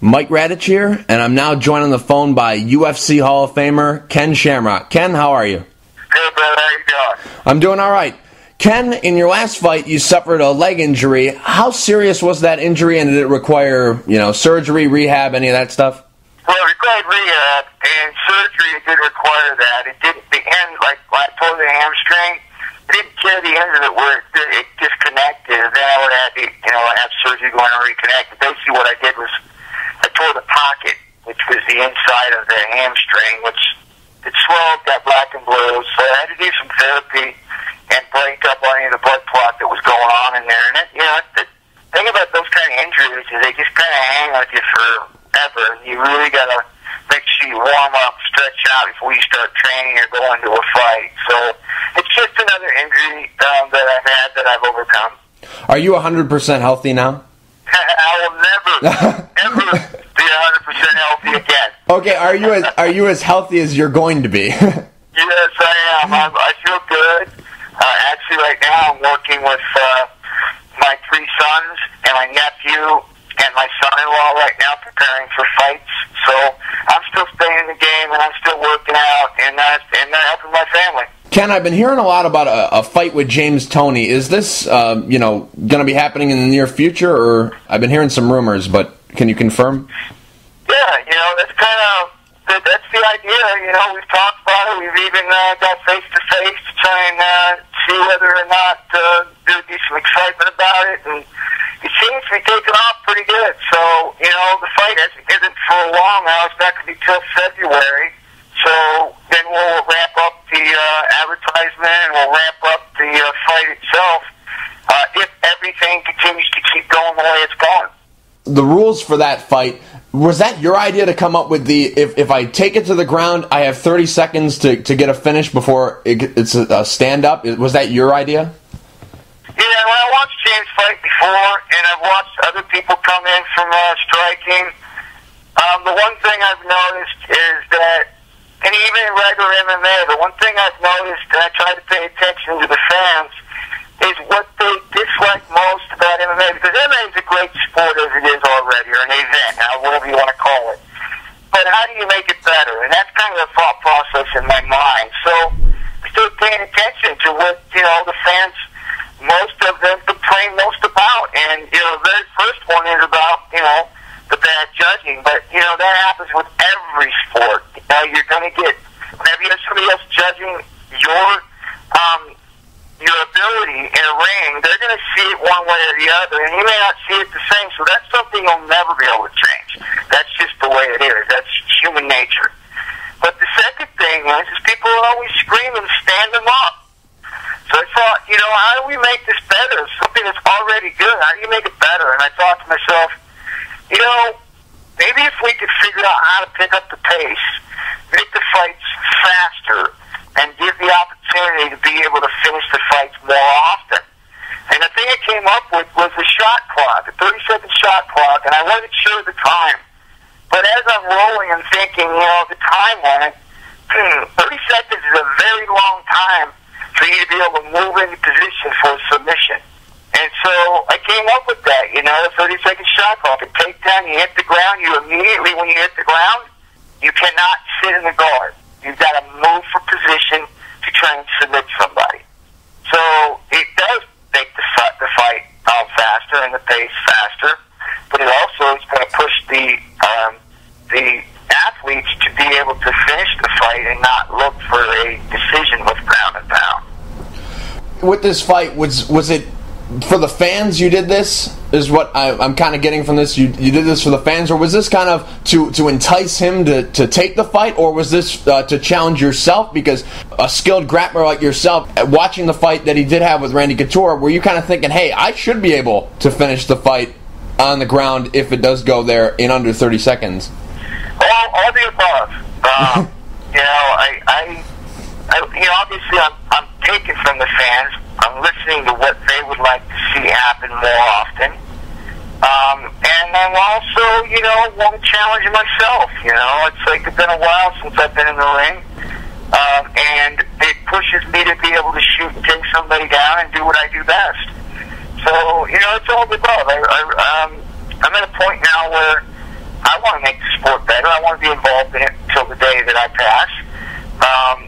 Mike Radich here, and I'm now joined on the phone by UFC Hall of Famer Ken Shamrock. Ken, how are you? Good, brother. How you doing? I'm doing all right. Ken, in your last fight, you suffered a leg injury. How serious was that injury, and did it require, surgery, rehab, any of that stuff? Well, it required rehab, and surgery did require that. It didn't, the end, like I told the hamstring, it didn't tear the end of it where it disconnected, and then I would have to, have surgery going to reconnect. Basically what I did was I tore the pocket, which was the inside of the hamstring, which it swelled, got black and blue, so I had to do some therapy and break up any of the blood clot that was going on in there. And the thing about those kind of injuries is they just kind of hang with you forever. You really got to make sure you warm up, stretch out before you start training or go into a fight. So it's just another injury that I've had that I've overcome. Are you 100% healthy now? I will never, ever be 100% healthy again. Okay, are you as healthy as you're going to be? Yes, I am. I feel good. Actually, right now I'm working with my 3 sons and my nephew and my son-in-law right now preparing for fights. So I'm still staying in the game and I'm still working out and helping my family. Ken, I've been hearing a lot about a fight with James Toney. Is this, going to be happening in the near future, or I've been hearing some rumors, but can you confirm? Yeah, that's the idea. We've talked about it. We've even got face-to-face to try and see whether or not there'd be some excitement about it, and it seems to be taking off pretty good. So, the fight isn't for long now. It's not going to be till February. So then we'll wrap up the advertisement and we'll wrap up the fight itself if everything continues to keep going the way it's going. The rules for that fight, was that your idea to come up with if I take it to the ground, I have 30 seconds to get a finish before it's a stand-up? Was that your idea? Yeah, well, I watched James fight before, and I've watched other people come in from striking. The one thing I've noticed is that, and even in regular MMA, the one thing I've noticed, and I try to pay attention to the fans, is what they dislike most about MMA, because MMA is a great sport as it is already, or an event, whatever you want to call it. But how do you make it better? And that's kind of the thought process in my mind. So I started paying attention to what, the fans, most of them complain most about. And, the very first one is about, the bad judging. But, that happens with every sport. You're going to get, whenever you have somebody else judging your ability in a ring, they're going to see it one way or the other, and you may not see it the same. So that's something you'll never be able to change. That's just the way it is. That's human nature. But the second thing is people are always screaming, stand them up. So I thought, how do we make this better? Something that's already good, how do you make it better? And I thought to myself, maybe if we could figure out how to pick up the pace, make the fights faster, and give the opportunity to be able to finish the fights more often. And the thing I came up with was the shot clock, the 30-second shot clock, and I wasn't sure of the time. But as I'm rolling and thinking, the time on it, 30 seconds is a very long time for you to be able to move into position for a submission. And so I came up with that, the 30-second shot clock. A takedown, you hit the ground, you immediately, when you hit the ground, you cannot sit in the guard. You've got to move for position to try and submit somebody. So it does make the fight faster and the pace faster, but it also is going to push the athletes to be able to finish the fight and not look for a decision with ground and pound. With this fight, was it for the fans you did this? Is what I'm kind of getting from this. You did this for the fans, or was this kind of to entice him to take the fight, or was this to challenge yourself? Because a skilled grappler like yourself, watching the fight that he did have with Randy Couture, were you kind of thinking, hey, I should be able to finish the fight on the ground if it does go there in under 30 seconds? All the above. Obviously I'm taken from the fans. I'm listening to what they would like to see happen more often. And I'm also, want to challenge myself. It's like it's been a while since I've been in the ring. And it pushes me to be able to shoot and take somebody down and do what I do best. So, it's all the above. I'm at a point now where I want to make the sport better. I want to be involved in it until the day that I pass.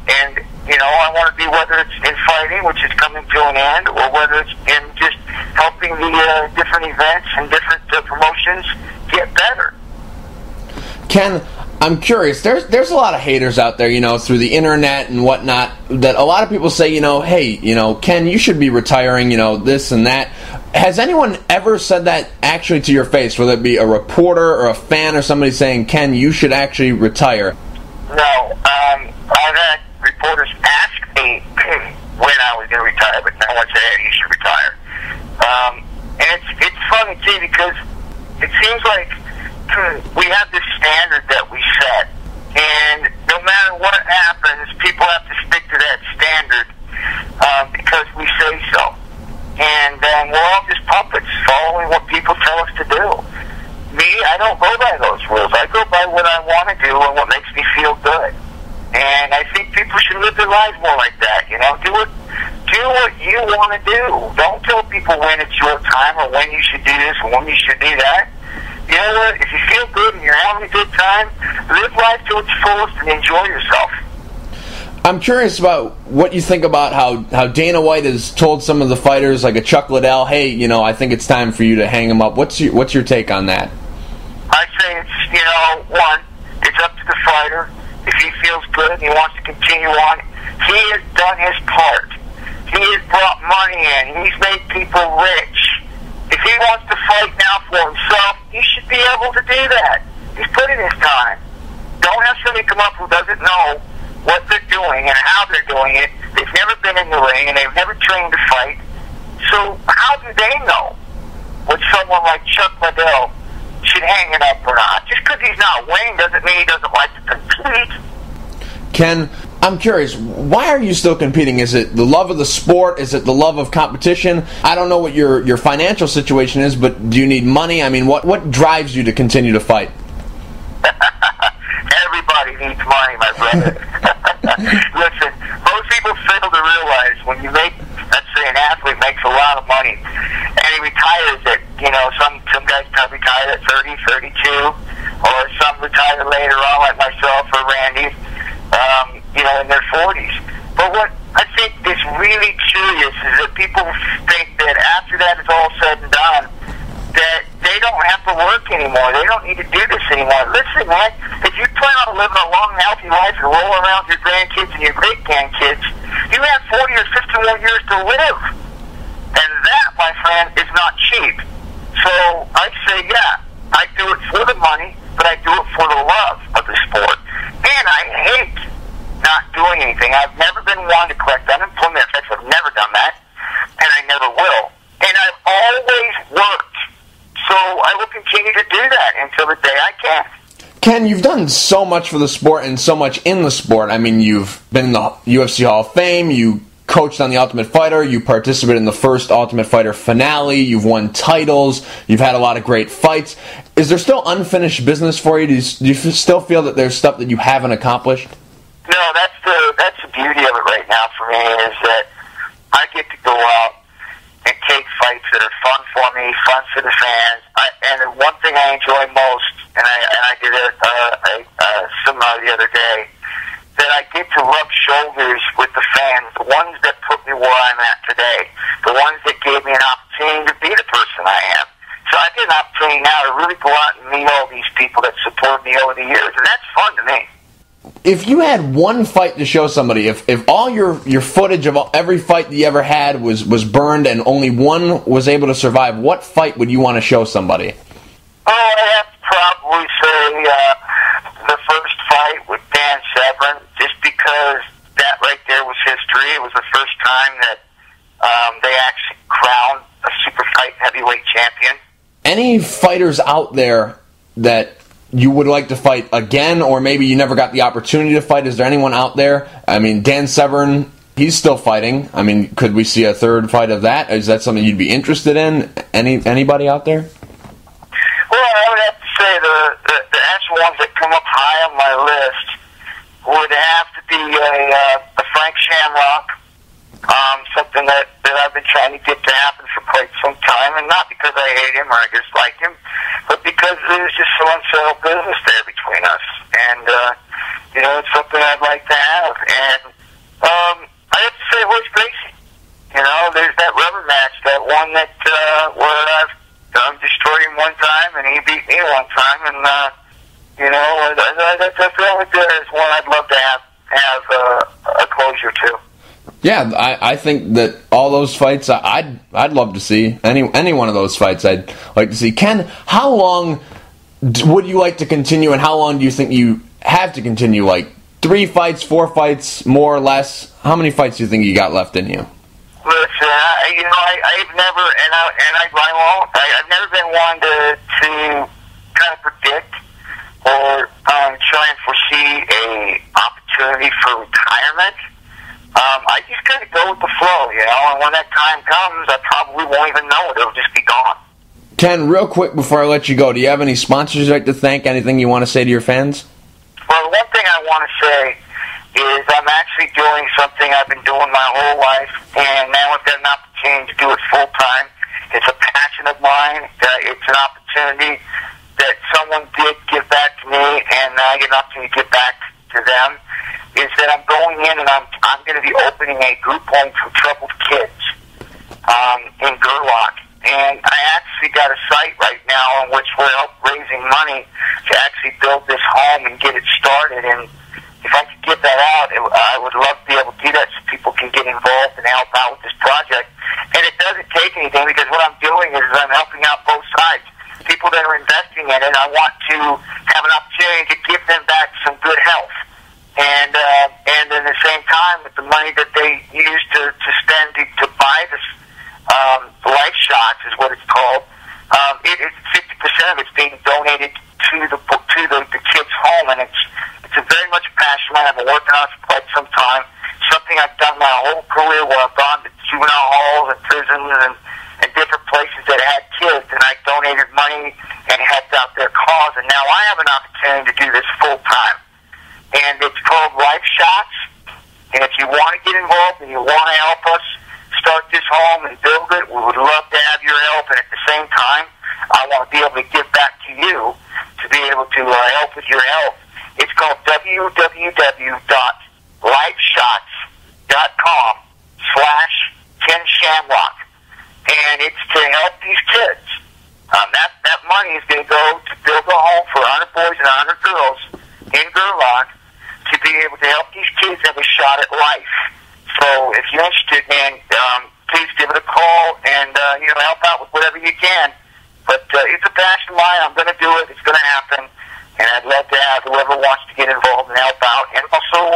And, you know, I want to be, whether it's in fighting, which is coming to an end, or whether it's in just helping the different events and different promotions get better. Ken, I'm curious. There's a lot of haters out there, you know, through the internet and whatnot, that a lot of people say, you know, hey, you know, Ken, you should be retiring, you know, this and that. Has anyone ever said that actually to your face, whether it be a reporter or a fan or somebody saying, Ken, you should actually retire? No. I've had reporters ask me when I was going to retire, but no one said, hey, you should retire. And it's funny, too, because it seems like we have this standard that we set, and no matter what happens, people have to stick to that standard because we say so. And we're all just puppets following what people tell us to do. Me, I don't go by those rules. I go by what I want to do and what makes me feel good. And I think people should live their lives more like that. You know, do what you want to do. Don't tell people when it's your time or when you should do this or when you should do that. You know what? If you feel good and you're having a good time, live life to its fullest and enjoy yourself. I'm curious about what you think about how Dana White has told some of the fighters, like a Chuck Liddell, hey, you know, I think it's time for you to hang him up. What's your take on that? I say it's, you know, one, it's up to the fighter. If he feels good and he wants to continue on, he has done his part. He has brought money in. He's made people rich. If he wants to fight now for himself, he should be able to do that. He's put in his time. Don't have somebody come up who doesn't know what they're doing and how they're doing it. They've never been in the ring and they've never trained to fight. So how do they know what someone like Chuck Liddell should hang it up or not? Just because he's not winning doesn't mean he doesn't like to compete. Ken, I'm curious, why are you still competing? Is it the love of the sport? Is it the love of competition? I don't know what your financial situation is, but do you need money? I mean, what drives you to continue to fight? Everybody needs money, my brother. Listen, most people fail to realize when you make, let's say an athlete makes a lot of money and he retires at, you know, some guys probably retire at 30, 32, or some retire later on like myself or Randy, you know, in their 40s. But what I think is really curious is that people think that after that is all said and done, that they don't have to work anymore. They don't need to do this anymore. Listen, man, if you plan on living a long, healthy life and roll around with your grandkids and your great-grandkids, you have 40 or 50 more years to live. And that, my friend, is not cheap. So I say, yeah, I do it for the money, but I do it for the love of the sport. And I hate not doing anything. I've never been one to collect unemployment checks. I've never done that, and I never will. And I've always worked. So I will continue to do that until the day I can. Ken, you've done so much for the sport and so much in the sport. I mean, you've been in the UFC Hall of Fame, you coached on The Ultimate Fighter, you participated in the first Ultimate Fighter finale, you've won titles, you've had a lot of great fights. Is there still unfinished business for you? Do you still feel that there's stuff that you haven't accomplished? No, that's the beauty of it right now for me, is that I get to go out and take fights that are fun for me, fun for the fans. And the one thing I enjoy most, and I did a seminar the other day, that I get to rub shoulders with the fans, the ones that put me where I'm at today, the ones that gave me an opportunity to be the person I am. So I get an opportunity now to really go out and meet all these people that support me over the years, and that's fun to me. If you had one fight to show somebody, if all your footage of every fight that you ever had was burned and only one was able to survive, what fight would you want to show somebody? Oh, I have to probably say the first fight with Dan Severn, just because that right there was history. It was the first time that they actually crowned a super fight heavyweight champion. Any fighters out there that you would like to fight again, or maybe you never got the opportunity to fight? Is there anyone out there? I mean, Dan Severn, he's still fighting. I mean, could we see a third fight of that? Is that something you'd be interested in? Anybody out there? Well, I would have to say the actual ones that come up high on my list would have to be a Frank Shamrock, something that I've been trying to get to happen for quite some time, and not because I hate him or I dislike him, but because there's just some unsettled business there between us. And, it's something I'd like to have. And I have to say Horace Gracie. There's that rubber match, that one that where I've destroyed him one time and he beat me one time. And, that's really good. It's one I'd love to have a closure to. Yeah, I think that all those fights, I'd love to see. Any one of those fights I'd like to see. Ken, how long would you like to continue, and how long do you think you have to continue? Like 3 fights, 4 fights, more or less? How many fights do you think you got left in you? Listen, I've never, I've never been one to kind of predict or try and foresee a opportunity for retirement. I just kind of go with the flow, and when that time comes, I probably won't even know it. It'll just be gone. Ken, real quick before I let you go, do you have any sponsors you'd like to thank? Anything you want to say to your fans? Well, one thing I want to say is I'm actually doing something I've been doing my whole life, and now I've got an opportunity to do it full-time. It's a passion of mine. It's an opportunity that someone did give back to me, and I get an opportunity to give back to them, is that I'm going in and I'm going to be opening a group home for troubled kids in Gerlach. And I actually got a site right now on which we're raising money to actually build this home and get it started. And if I could get that out, I would love to be able to do that so people can get involved and help out with this project. And it doesn't take anything, because what I'm doing is I'm helping out both sides. People that are investing in it, I want to have an opportunity to give them back some good health. And at the same time, with the money that they use to spend to buy this life shots, is what it's called, it's 50% of it's being donated to the kids' home, and it's a very much a passion I've been working on for quite some time. Something I've done my whole career, where I've gone to juvenile halls and prisons and different places that had kids, and I donated money and helped out their cause. And now I have an opportunity to do this full time. And it's called Life Shots. And if you want to get involved and you want to help us start this home and build it, we would love to have your help. And at the same time, I want to be able to give back to you to be able to help with your health. It's called www.lifeshots.com/Ken Shamrock. And it's to help these kids. That money is going to go to build a home for 100 boys and 100 girls in Gerlach to be able to help these kids have a shot at life. So if you're interested, man, please give it a call and help out with whatever you can. But it's a passion of mine. I'm going to do it. It's going to happen. And I'd love to have whoever wants to get involved and help out. And also,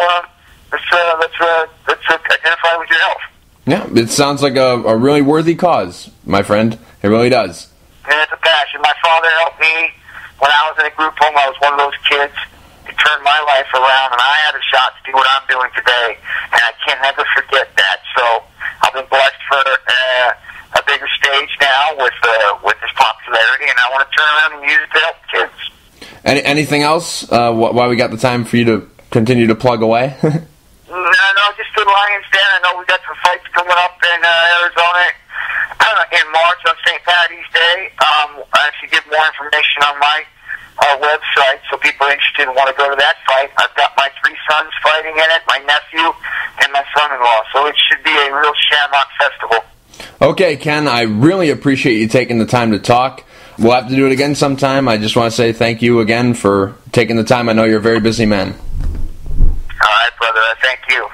let's identify with your health. Yeah, it sounds like a really worthy cause, my friend. It really does. And it's a passion. My father helped me when I was in a group home. I was one of those kids who turned my life around, and I had a shot to do what I'm doing today. And I can never forget that. So I've been blessed for a bigger stage now with this popularity, and I want to turn around and use it to help kids. Anything else? Why we got the time for you to continue to plug away? No, just the Lions Den. I know we got some fights coming up in Arizona in March on St. Patty's Day. I actually give more information on my website, so people interested and want to go to that fight. I've got my 3 sons fighting in it, my nephew, and my son-in-law. So it should be a real Shamrock festival. Okay, Ken, I really appreciate you taking the time to talk. We'll have to do it again sometime. I just want to say thank you again for taking the time. I know you're a very busy man. All right, brother. Thank you.